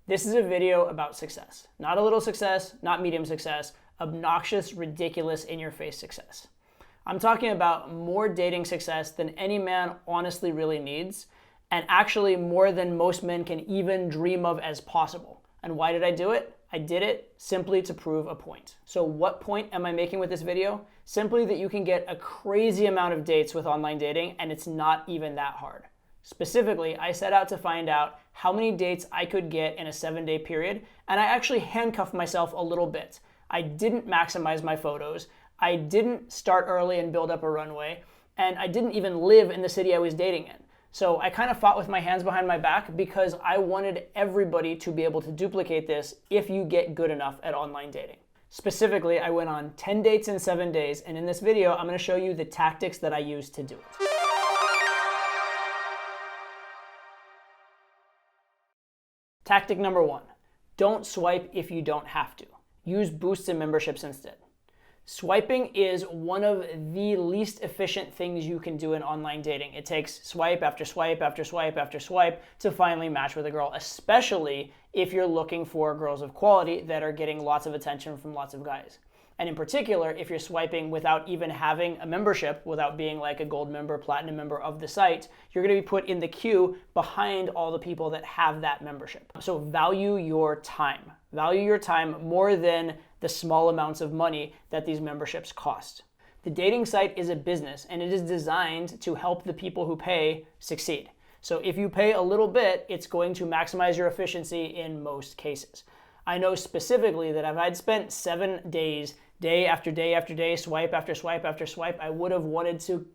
This is a video about success. Not a little success, not medium success, obnoxious, ridiculous, in-your-face success. I'm talking about more dating success than any man honestly really needs, and actually more than most men can even dream of as possible. And why did I do it? I did it simply to prove a point. So what point am I making with this video? Simply that you can get a crazy amount of dates with online dating, and it's not even that hard. Specifically, I set out to find out how many dates I could get in a 7-day period, and I actually handcuffed myself a little bit. I didn't maximize my photos, I didn't start early and build up a runway, and I didn't even live in the city I was dating in. So I kind of fought with my hands behind my back because I wanted everybody to be able to duplicate this if you get good enough at online dating. Specifically, I went on 10 dates in 7 days, and in this video, I'm going to show you the tactics that I used to do it. Tactic number 1, don't swipe if you don't have to. Use boosts and memberships instead. Swiping is one of the least efficient things you can do in online dating. It takes swipe after swipe after swipe after swipe to finally match with a girl, especially if you're looking for girls of quality that are getting lots of attention from lots of guys. And in particular, if you're swiping without even having a membership, without being like a gold member, platinum member of the site, you're going to be put in the queue behind all the people that have that membership. So value your time. Value your time more than the small amounts of money that these memberships cost. The dating site is a business, and it is designed to help the people who pay succeed. So if you pay a little bit, it's going to maximize your efficiency in most cases. I know specifically that if I'd spent 7 days, day after day after day, swipe after swipe after swipe, I would have wanted to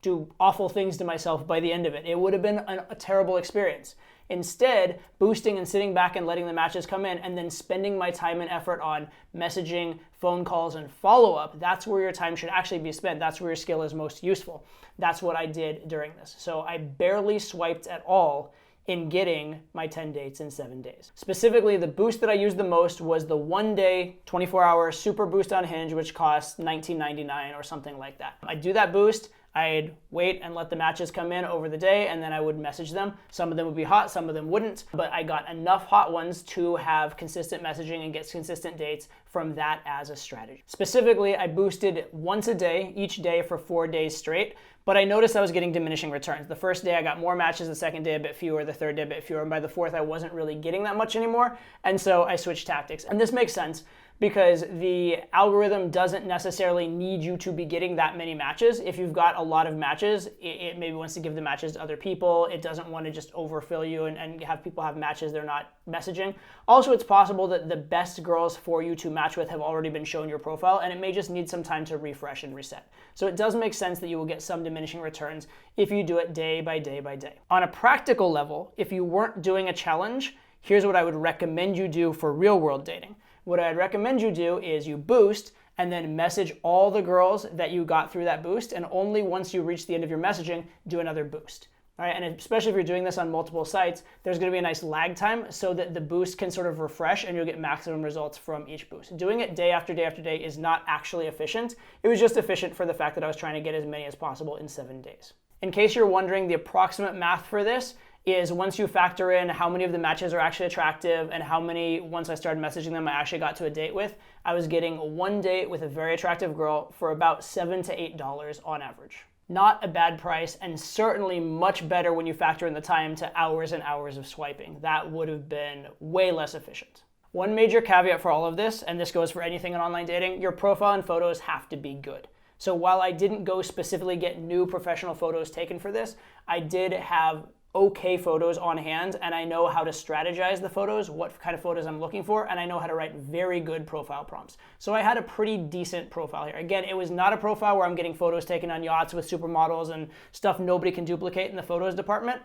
do awful things to myself by the end of it. It would have been a terrible experience. Instead, boosting and sitting back and letting the matches come in and then spending my time and effort on messaging, phone calls, and follow-up, that's where your time should actually be spent. That's where your skill is most useful. That's what I did during this. So I barely swiped at all in getting my 10 dates in 7 days. Specifically, the boost that I used the most was the 1-day, 24-hour super boost on Hinge, which costs $19.99 or something like that. I'd do that boost, I'd wait and let the matches come in over the day, and then I would message them. Some of them would be hot, some of them wouldn't, but I got enough hot ones to have consistent messaging and get consistent dates from that as a strategy. Specifically, I boosted once a day, each day for 4 days straight, but I noticed I was getting diminishing returns. The first day I got more matches, the second day a bit fewer, the third day a bit fewer, and by the fourth I wasn't really getting that much anymore, and so I switched tactics. And this makes sense because the algorithm doesn't necessarily need you to be getting that many matches. If you've got a lot of matches, it maybe wants to give the matches to other people. It doesn't want to just overfill you and have people have matches they're not messaging. Also, it's possible that the best girls for you to match with have already been shown your profile, and it may just need some time to refresh and reset. So it does make sense that you will get some diminishing returns if you do it day by day by day. On a practical level, if you weren't doing a challenge, here's what I would recommend you do for real world dating. What I'd recommend you do is you boost and then message all the girls that you got through that boost, and only once you reach the end of your messaging, do another boost. All right, and especially if you're doing this on multiple sites, there's going to be a nice lag time so that the boost can sort of refresh and you'll get maximum results from each boost. Doing it day after day after day is not actually efficient. It was just efficient for the fact that I was trying to get as many as possible in 7 days. In case you're wondering, the approximate math for this is once you factor in how many of the matches are actually attractive and how many, once I started messaging them, I actually got to a date with, I was getting 1 date with a very attractive girl for about $7 to $8 on average. Not a bad price, and certainly much better when you factor in the time to hours and hours of swiping. That would have been way less efficient. One major caveat for all of this, and this goes for anything in online dating, your profile and photos have to be good. So while I didn't go specifically get new professional photos taken for this, I did have okay photos on hand, and I know how to strategize the photos, what kind of photos I'm looking for, and I know how to write very good profile prompts. So I had a pretty decent profile here. Again, it was not a profile where I'm getting photos taken on yachts with supermodels and stuff nobody can duplicate in the photos department,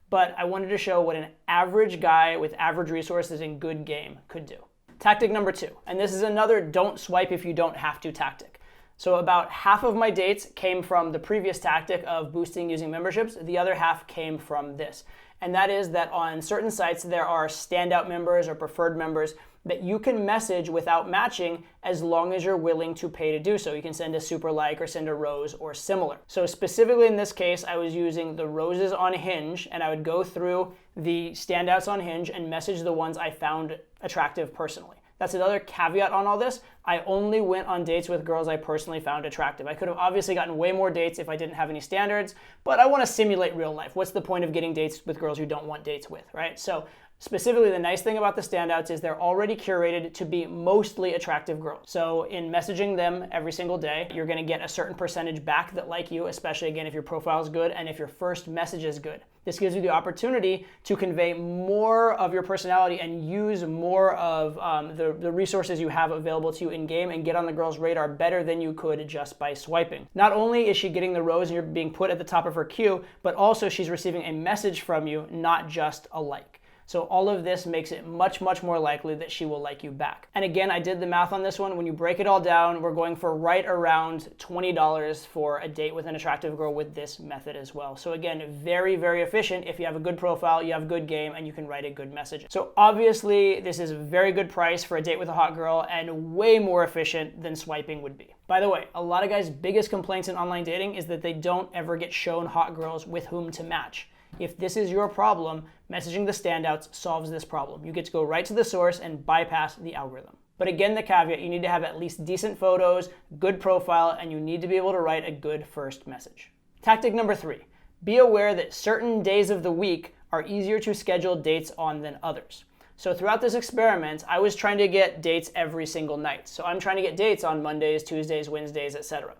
but I wanted to show what an average guy with average resources in good game could do. Tactic number 2, and this is another don't swipe if you don't have to tactic. So about half of my dates came from the previous tactic of boosting using memberships. The other half came from this. And that is that on certain sites, there are standout members or preferred members that you can message without matching as long as you're willing to pay to do so. You can send a super like or send a rose or similar. So specifically in this case, I was using the roses on Hinge, and I would go through the standouts on Hinge and message the ones I found attractive personally. That's another caveat on all this. I only went on dates with girls I personally found attractive. I could have obviously gotten way more dates if I didn't have any standards, but I want to simulate real life. What's the point of getting dates with girls you don't want dates with, right? So specifically, the nice thing about the standouts is they're already curated to be mostly attractive girls. So in messaging them every single day, you're going to get a certain percentage back that like you, especially again if your profile is good and if your first message is good. This gives you the opportunity to convey more of your personality and use more of the resources you have available to you in game and get on the girl's radar better than you could just by swiping. Not only is she getting the rose and you're being put at the top of her queue, but also she's receiving a message from you, not just a like. So all of this makes it much, much more likely that she will like you back. And again, I did the math on this one. When you break it all down, we're going for right around $20 for a date with an attractive girl with this method as well. So again, very, very efficient if you have a good profile, you have good game, and you can write a good message. So obviously, this is a very good price for a date with a hot girl and way more efficient than swiping would be. By the way, a lot of guys' biggest complaints in online dating is that they don't ever get shown hot girls with whom to match. If this is your problem, messaging the standouts solves this problem. You get to go right to the source and bypass the algorithm. But again, the caveat, you need to have at least decent photos, good profile, and you need to be able to write a good first message. Tactic number 3, be aware that certain days of the week are easier to schedule dates on than others. So throughout this experiment, I was trying to get dates every single night. So I'm trying to get dates on Mondays, Tuesdays, Wednesdays, etc.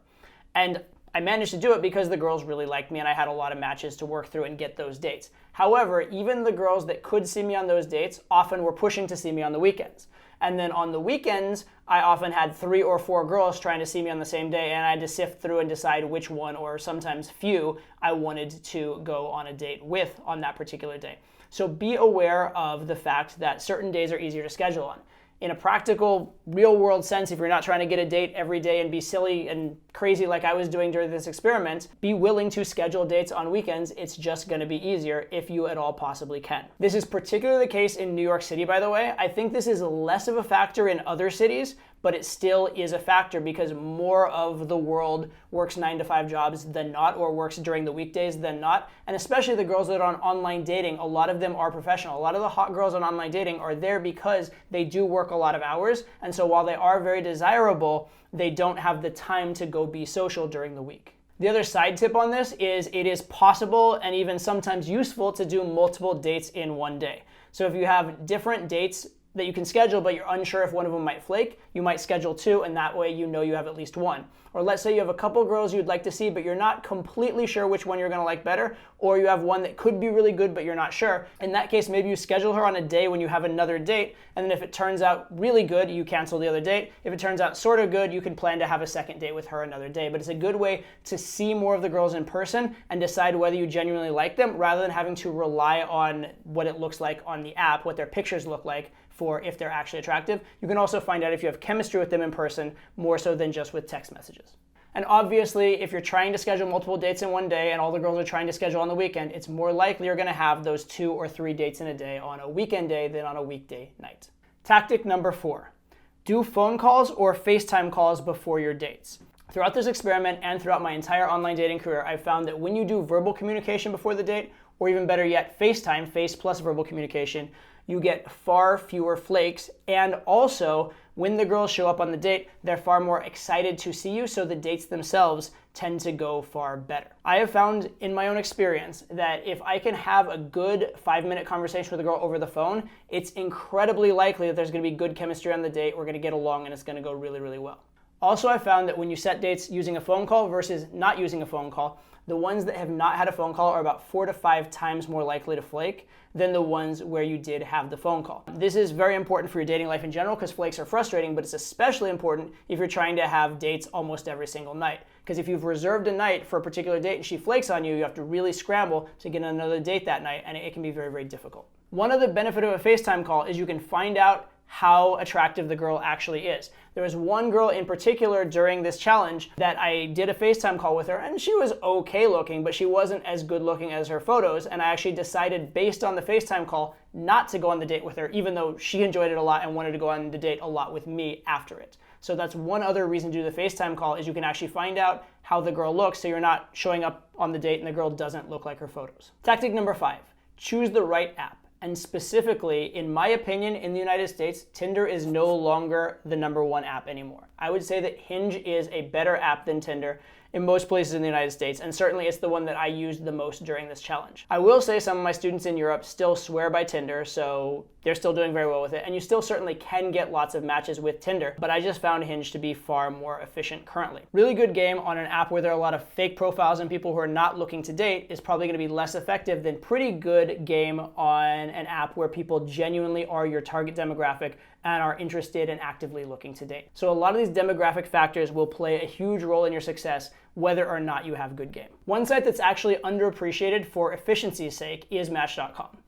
And I managed to do it because the girls really liked me and I had a lot of matches to work through and get those dates. However, even the girls that could see me on those dates often were pushing to see me on the weekends. And then on the weekends, I often had 3 or 4 girls trying to see me on the same day, and I had to sift through and decide which one, or sometimes few, I wanted to go on a date with on that particular day. So be aware of the fact that certain days are easier to schedule on. In a practical, real-world sense, if you're not trying to get a date every day and be silly and crazy like I was doing during this experiment, be willing to schedule dates on weekends. It's just going to be easier if you at all possibly can. This is particularly the case in New York City, by the way. I think this is less of a factor in other cities, but it still is a factor because more of the world works 9-to-5 jobs than not, or works during the weekdays than not. And especially the girls that are on online dating, a lot of them are professional. A lot of the hot girls on online dating are there because they do work a lot of hours. And so while they are very desirable, they don't have the time to go be social during the week. The other side tip on this is it is possible and even sometimes useful to do multiple dates in one day. So if you have different dates that you can schedule, but you're unsure if one of them might flake, you might schedule 2, and that way you know you have at least 1. Or let's say you have a couple girls you'd like to see, but you're not completely sure which one you're gonna like better, or you have one that could be really good, but you're not sure. In that case, maybe you schedule her on a day when you have another date, and then if it turns out really good, you cancel the other date. If it turns out sort of good, you can plan to have a second date with her another day. But it's a good way to see more of the girls in person and decide whether you genuinely like them, rather than having to rely on what it looks like on the app, what their pictures look like, for if they're actually attractive. You can also find out if you have chemistry with them in person, more so than just with text messages. And obviously, if you're trying to schedule multiple dates in one day and all the girls are trying to schedule on the weekend, it's more likely you're gonna have those 2 or 3 dates in a day on a weekend day than on a weekday night. Tactic number 4, do phone calls or FaceTime calls before your dates. Throughout this experiment and throughout my entire online dating career, I've found that when you do verbal communication before the date, or even better yet, FaceTime, face plus verbal communication, you get far fewer flakes, and also when the girls show up on the date, they're far more excited to see you, so the dates themselves tend to go far better. I have found in my own experience that if I can have a good 5-minute conversation with a girl over the phone, it's incredibly likely that there's gonna be good chemistry on the date, we're gonna get along, and it's gonna go really, really well. Also, I found that when you set dates using a phone call versus not using a phone call, the ones that have not had a phone call are about 4 to 5 times more likely to flake than the ones where you did have the phone call. This is very important for your dating life in general because flakes are frustrating, but it's especially important if you're trying to have dates almost every single night. Because if you've reserved a night for a particular date and she flakes on you, you have to really scramble to get another date that night, and it can be very, very difficult. One other benefit of a FaceTime call is you can find out how attractive the girl actually is. There was one girl in particular during this challenge that I did a FaceTime call with her, and she was okay looking, but she wasn't as good looking as her photos, and I actually decided based on the FaceTime call not to go on the date with her, even though she enjoyed it a lot and wanted to go on the date a lot with me after it. So that's one other reason to do the FaceTime call, is you can actually find out how the girl looks so you're not showing up on the date and the girl doesn't look like her photos. Tactic number 5. choose the right app. And specifically, in my opinion, in the United States, Tinder is no longer the #1 app anymore. I would say that Hinge is a better app than Tinder in most places in the United States, and certainly it's the one that I used the most during this challenge. I will say some of my students in Europe still swear by Tinder, so they're still doing very well with it, and you still certainly can get lots of matches with Tinder, but I just found Hinge to be far more efficient currently. Really good game on an app where there are a lot of fake profiles and people who are not looking to date is probably going to be less effective than pretty good game on an app where people genuinely are your target demographic and are interested and actively looking to date. So a lot of these demographic factors will play a huge role in your success whether or not you have good game. One site that's actually underappreciated for efficiency's sake is Match.com.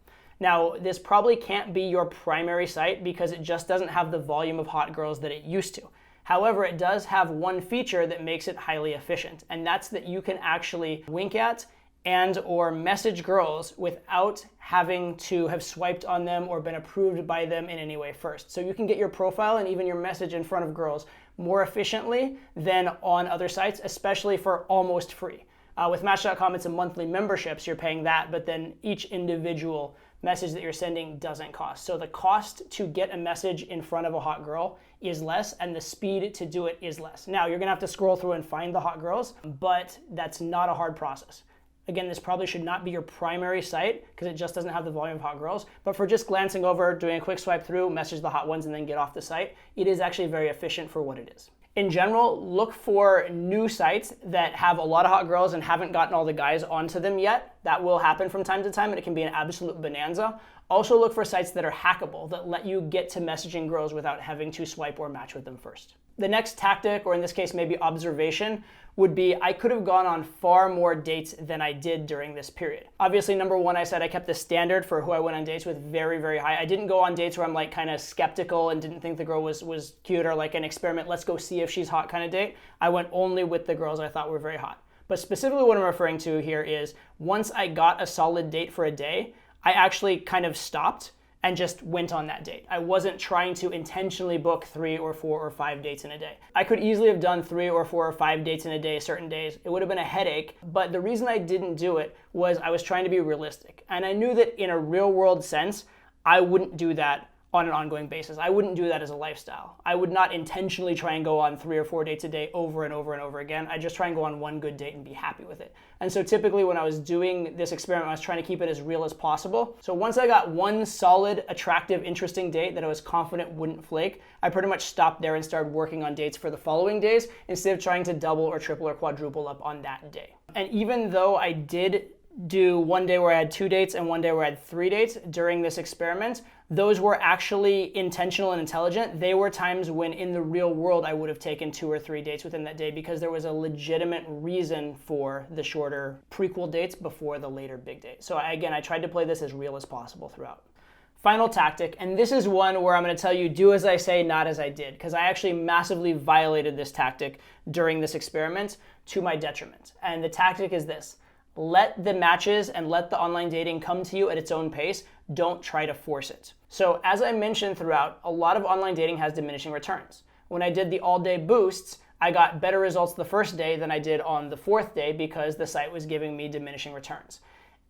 Now, this probably can't be your primary site because it just doesn't have the volume of hot girls that it used to. However, it does have one feature that makes it highly efficient, and that's that you can actually wink at and or message girls without having to have swiped on them or been approved by them in any way first. So you can get your profile and even your message in front of girls more efficiently than on other sites, especially for almost free. With Match.com, it's a monthly membership, so you're paying that, but then each individual message that you're sending doesn't cost. So the cost to get a message in front of a hot girl is less, and the speed to do it is less. Now, you're gonna have to scroll through and find the hot girls, but that's not a hard process. Again, this probably should not be your primary site because it just doesn't have the volume of hot girls, but for just glancing over, doing a quick swipe through, message the hot ones, and then get off the site, it is actually very efficient for what it is. In general, look for new sites that have a lot of hot girls and haven't gotten all the guys onto them yet. That will happen from time to time, and it can be an absolute bonanza. Also look for sites that are hackable, that let you get to messaging girls without having to swipe or match with them first. The next tactic, or in this case maybe observation, would be I could have gone on far more dates than I did during this period. Obviously, #1, I said I kept the standard for who I went on dates with very, very high. I didn't go on dates where I'm like kind of skeptical and didn't think the girl was cute or like an experiment, let's go see if she's hot kind of date. I went only with the girls I thought were very hot. But specifically what I'm referring to here is once I got a solid date for a day, I actually kind of stopped and just went on that date. I wasn't trying to intentionally book 3 or 4 or 5 dates in a day. I could easily have done 3 or 4 or 5 dates in a day certain days. It would have been a headache, but the reason I didn't do it was I was trying to be realistic. And I knew that in a real world sense, I wouldn't do that on an ongoing basis. I wouldn't do that as a lifestyle. I would not intentionally try and go on 3 or 4 dates a day over and over and over again. I just try and go on one good date and be happy with it. And so typically when I was doing this experiment, I was trying to keep it as real as possible. So once I got one solid, attractive, interesting date that I was confident wouldn't flake, I pretty much stopped there and started working on dates for the following days instead of trying to double or triple or quadruple up on that day. And even though I did do one day where I had 2 dates and one day where I had 3 dates during this experiment, those were actually intentional and intelligent. They were times when in the real world I would have taken 2 or 3 dates within that day because there was a legitimate reason for the shorter prequel dates before the later big date. So again, I tried to play this as real as possible throughout. Final tactic, and this is one where I'm going to tell you do as I say, not as I did, because I actually massively violated this tactic during this experiment to my detriment. And the tactic is this. Let the matches and let the online dating come to you at its own pace. Don't try to force it. So as I mentioned throughout, a lot of online dating has diminishing returns. When I did the all-day boosts, I got better results the first day than I did on the 4th day because the site was giving me diminishing returns.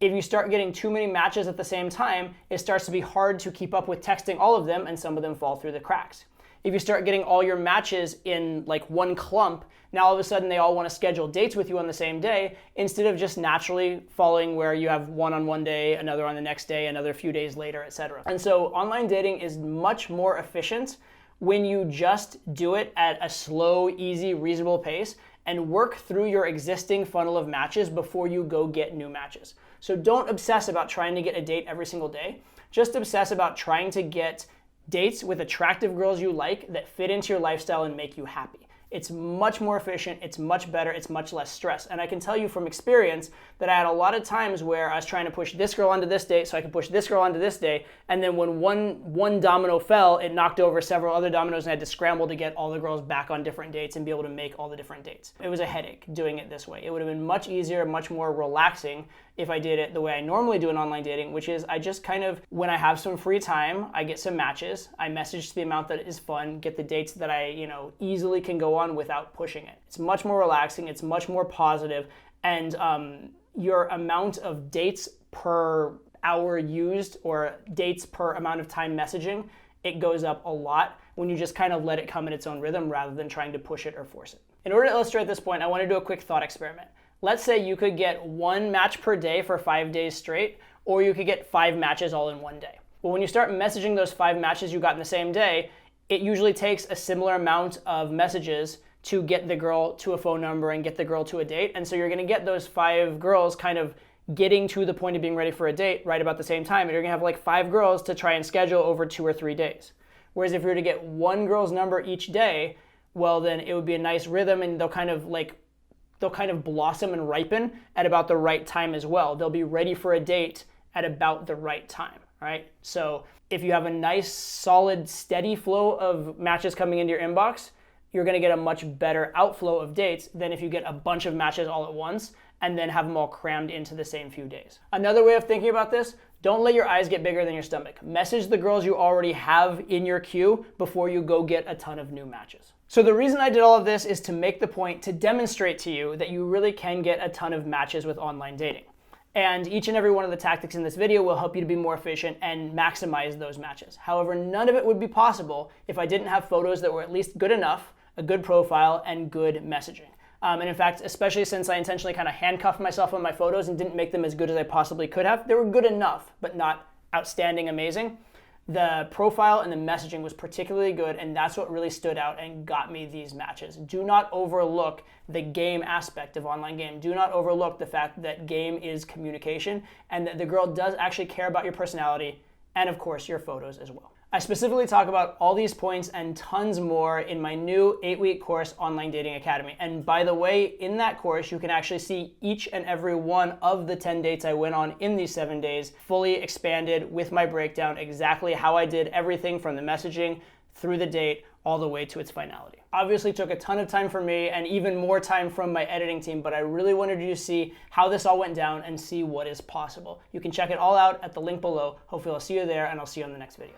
If you start getting too many matches at the same time, it starts to be hard to keep up with texting all of them, and some of them fall through the cracks. If you start getting all your matches in like one clump, now all of a sudden they all want to schedule dates with you on the same day instead of just naturally following where you have one on one day, another on the next day, another few days later, etc. And so online dating is much more efficient when you just do it at a slow, easy, reasonable pace and work through your existing funnel of matches before you go get new matches. So don't obsess about trying to get a date every single day. Just obsess about trying to get dates with attractive girls you like that fit into your lifestyle and make you happy. It's much more efficient, it's much better, it's much less stress. And I can tell you from experience that I had a lot of times where I was trying to push this girl onto this date so I could push this girl onto this day, and then when one domino fell, it knocked over several other dominoes and I had to scramble to get all the girls back on different dates and be able to make all the different dates. It was a headache doing it this way. It would have been much easier, much more relaxing if I did it the way I normally do in online dating, which is I just kind of, when I have some free time, I get some matches, I message to the amount that is fun, get the dates that I, easily can go on without pushing it. It's much more relaxing, it's much more positive, and your amount of dates per hour used or dates per amount of time messaging, it goes up a lot when you just kind of let it come in its own rhythm rather than trying to push it or force it. In order to illustrate this point, I want to do a quick thought experiment. Let's say you could get 1 match per day for 5 days straight, or you could get 5 matches all in one day. Well, when you start messaging those 5 matches you got in the same day, it usually takes a similar amount of messages to get the girl to a phone number and get the girl to a date. And so you're going to get those 5 girls kind of getting to the point of being ready for a date right about the same time. And you're going to have like 5 girls to try and schedule over 2 or 3 days. Whereas if you were to get 1 girl's number each day, well, then it would be a nice rhythm, and they'll kind of blossom and ripen at about the right time as well. They'll be ready for a date at about the right time, right? So if you have a nice, solid, steady flow of matches coming into your inbox, you're going to get a much better outflow of dates than if you get a bunch of matches all at once and then have them all crammed into the same few days. Another way of thinking about this, don't let your eyes get bigger than your stomach. Message the girls you already have in your queue before you go get a ton of new matches. So the reason I did all of this is to make the point to demonstrate to you that you really can get a ton of matches with online dating. And each and every one of the tactics in this video will help you to be more efficient and maximize those matches. However, none of it would be possible if I didn't have photos that were at least good enough, a good profile, and good messaging. And in fact, especially since I intentionally kind of handcuffed myself on my photos and didn't make them as good as I possibly could have, they were good enough, but not outstanding amazing. The profile and the messaging was particularly good, and that's what really stood out and got me these matches. Do not overlook the game aspect of online game. Do not overlook the fact that game is communication and that the girl does actually care about your personality and, of course, your photos as well. I specifically talk about all these points and tons more in my new 8-week course, Online Dating Academy. And by the way, in that course, you can actually see each and every one of the 10 dates I went on in these 7 days, fully expanded with my breakdown, exactly how I did everything from the messaging through the date all the way to its finality. Obviously took a ton of time for me and even more time from my editing team, but I really wanted you to see how this all went down and see what is possible. You can check it all out at the link below. Hopefully I'll see you there, and I'll see you on the next video.